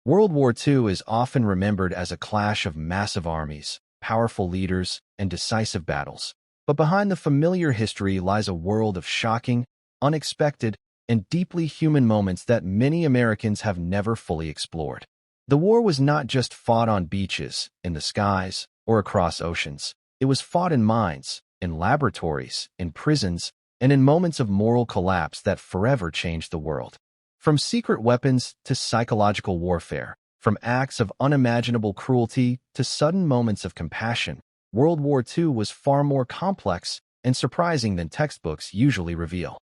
World War II is often remembered as a clash of massive armies, powerful leaders, and decisive battles. But behind the familiar history lies a world of shocking, unexpected, and deeply human moments that many Americans have never fully explored. The war was not just fought on beaches, in the skies, or across oceans. It was fought in mines, in laboratories, in prisons, and in moments of moral collapse that forever changed the world. From secret weapons to psychological warfare, from acts of unimaginable cruelty to sudden moments of compassion, World War II was far more complex and surprising than textbooks usually reveal.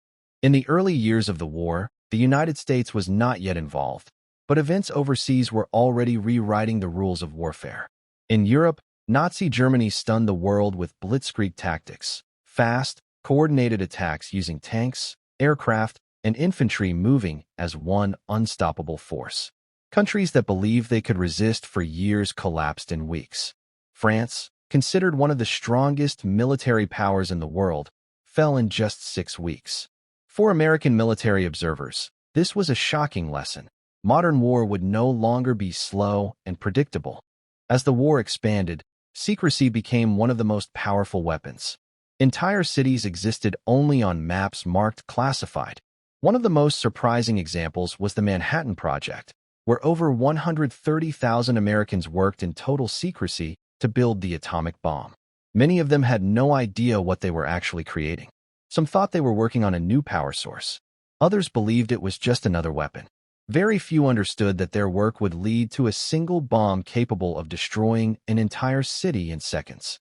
In the early years of the war, the United States was not yet involved, but events overseas were already rewriting the rules of warfare. In Europe, Nazi Germany stunned the world with blitzkrieg tactics, fast, coordinated attacks using tanks, aircraft, and infantry moving as one unstoppable force. Countries that believed they could resist for years collapsed in weeks. France, considered one of the strongest military powers in the world, fell in just 6 weeks. For American military observers, this was a shocking lesson. Modern war would no longer be slow and predictable. As the war expanded, secrecy became one of the most powerful weapons. Entire cities existed only on maps marked classified. One of the most surprising examples was the Manhattan Project, where over 130,000 Americans worked in total secrecy to build the atomic bomb. Many of them had no idea what they were actually creating. Some thought they were working on a new power source. Others believed it was just another weapon. Very few understood that their work would lead to a single bomb capable of destroying an entire city in seconds.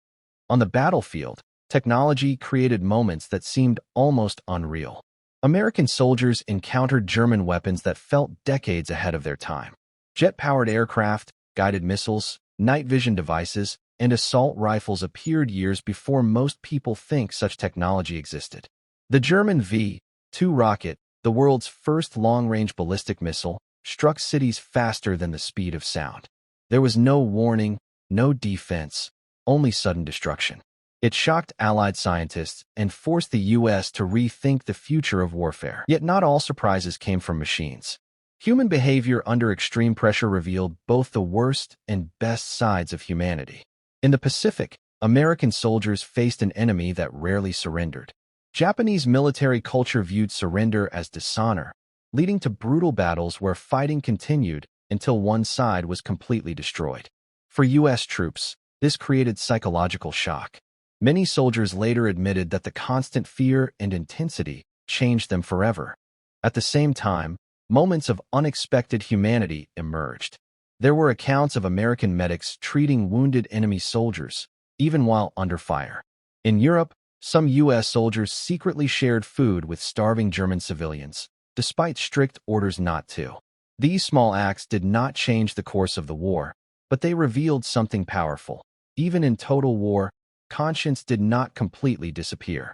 On the battlefield, technology created moments that seemed almost unreal. American soldiers encountered German weapons that felt decades ahead of their time. Jet-powered aircraft, guided missiles, night vision devices, and assault rifles appeared years before most people think such technology existed. The German V-2 rocket, the world's first long-range ballistic missile, struck cities faster than the speed of sound. There was no warning, no defense, only sudden destruction. It shocked Allied scientists and forced the U.S. to rethink the future of warfare. Yet not all surprises came from machines. Human behavior under extreme pressure revealed both the worst and best sides of humanity. In the Pacific, American soldiers faced an enemy that rarely surrendered. Japanese military culture viewed surrender as dishonor, leading to brutal battles where fighting continued until one side was completely destroyed. For U.S. troops, this created psychological shock. Many soldiers later admitted that the constant fear and intensity changed them forever. At the same time, moments of unexpected humanity emerged. There were accounts of American medics treating wounded enemy soldiers, even while under fire. In Europe, some U.S. soldiers secretly shared food with starving German civilians, despite strict orders not to. These small acts did not change the course of the war, but they revealed something powerful. Even in total war, conscience did not completely disappear.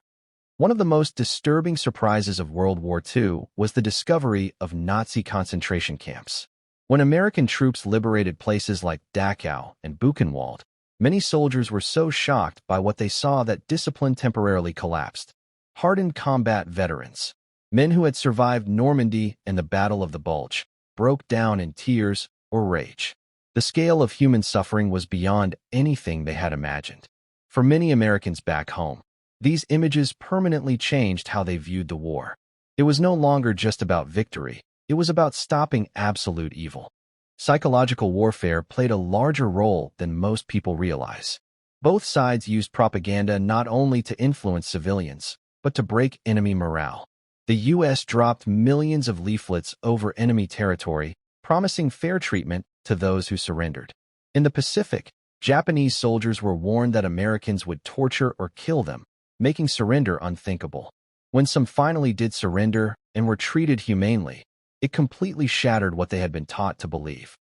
One of the most disturbing surprises of World War II was the discovery of Nazi concentration camps. When American troops liberated places like Dachau and Buchenwald, many soldiers were so shocked by what they saw that discipline temporarily collapsed. Hardened combat veterans, men who had survived Normandy and the Battle of the Bulge, broke down in tears or rage. The scale of human suffering was beyond anything they had imagined. For many Americans back home, these images permanently changed how they viewed the war. It was no longer just about victory. It was about stopping absolute evil. Psychological warfare played a larger role than most people realize. Both sides used propaganda not only to influence civilians, but to break enemy morale. The U.S. dropped millions of leaflets over enemy territory, promising fair treatment to those who surrendered. In the Pacific, Japanese soldiers were warned that Americans would torture or kill them, making surrender unthinkable. When some finally did surrender and were treated humanely, it completely shattered what they had been taught to believe.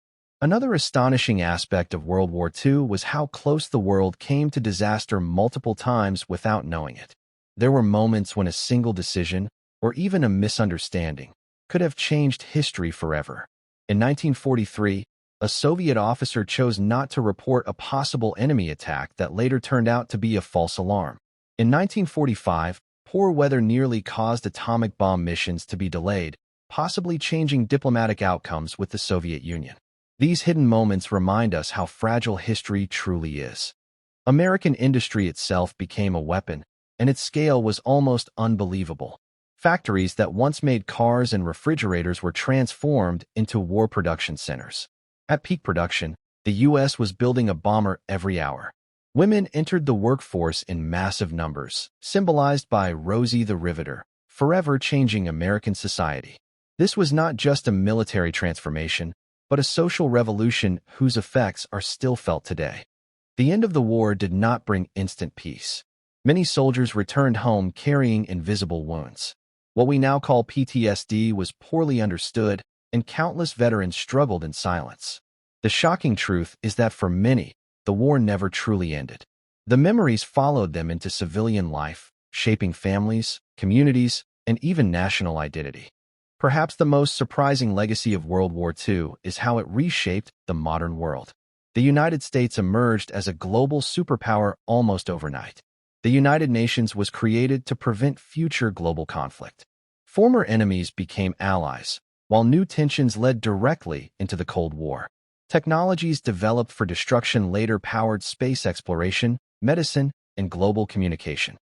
Another astonishing aspect of World War II was how close the world came to disaster multiple times without knowing it. There were moments when a single decision, or even a misunderstanding, could have changed history forever. In 1943, a Soviet officer chose not to report a possible enemy attack that later turned out to be a false alarm. In 1945, poor weather nearly caused atomic bomb missions to be delayed, possibly changing diplomatic outcomes with the Soviet Union. These hidden moments remind us how fragile history truly is. American industry itself became a weapon, and its scale was almost unbelievable. Factories that once made cars and refrigerators were transformed into war production centers. At peak production, the U.S. was building a bomber every hour. Women entered the workforce in massive numbers, symbolized by Rosie the Riveter, forever changing American society. This was not just a military transformation, but a social revolution whose effects are still felt today. The end of the war did not bring instant peace. Many soldiers returned home carrying invisible wounds. What we now call PTSD was poorly understood, and countless veterans struggled in silence. The shocking truth is that for many, the war never truly ended. The memories followed them into civilian life, shaping families, communities, and even national identity. Perhaps the most surprising legacy of World War II is how it reshaped the modern world. The United States emerged as a global superpower almost overnight. The United Nations was created to prevent future global conflict. Former enemies became allies, while new tensions led directly into the Cold War. Technologies developed for destruction later powered space exploration, medicine, and global communication.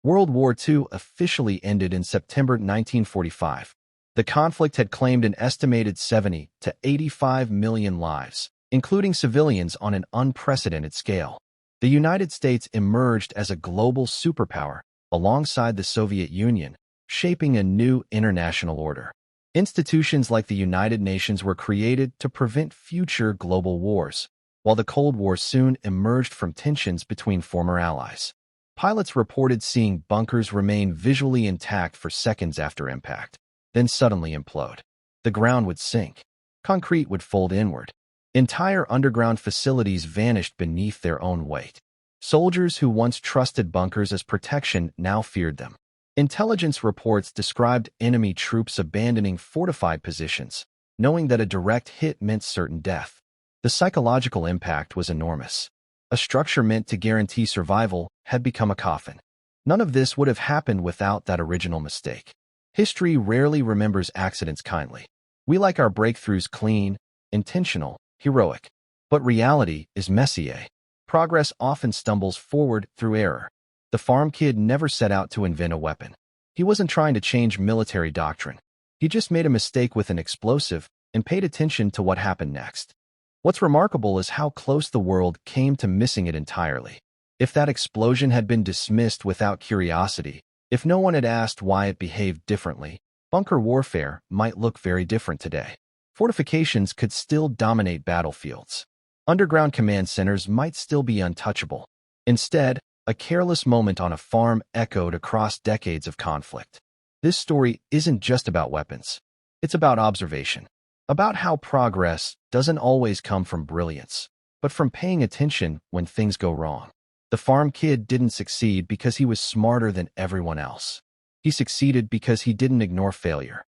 World War II officially ended in September 1945. The conflict had claimed an estimated 70 to 85 million lives, including civilians on an unprecedented scale. The United States emerged as a global superpower alongside the Soviet Union, shaping a new international order. Institutions like the United Nations were created to prevent future global wars, while the Cold War soon emerged from tensions between former allies. Pilots reported seeing bunkers remain visually intact for seconds after impact, then suddenly implode. The ground would sink. Concrete would fold inward. Entire underground facilities vanished beneath their own weight. Soldiers who once trusted bunkers as protection now feared them. Intelligence reports described enemy troops abandoning fortified positions, knowing that a direct hit meant certain death. The psychological impact was enormous. A structure meant to guarantee survival had become a coffin. None of this would have happened without that original mistake. History rarely remembers accidents kindly. We like our breakthroughs clean, intentional, heroic. But reality is messy. Progress often stumbles forward through error. The farm kid never set out to invent a weapon. He wasn't trying to change military doctrine. He just made a mistake with an explosive and paid attention to what happened next. What's remarkable is how close the world came to missing it entirely. If that explosion had been dismissed without curiosity, if no one had asked why it behaved differently, bunker warfare might look very different today. Fortifications could still dominate battlefields. Underground command centers might still be untouchable. Instead, a careless moment on a farm echoed across decades of conflict. This story isn't just about weapons. It's about observation, about how progress doesn't always come from brilliance, but from paying attention when things go wrong. The farm kid didn't succeed because he was smarter than everyone else. He succeeded because he didn't ignore failure.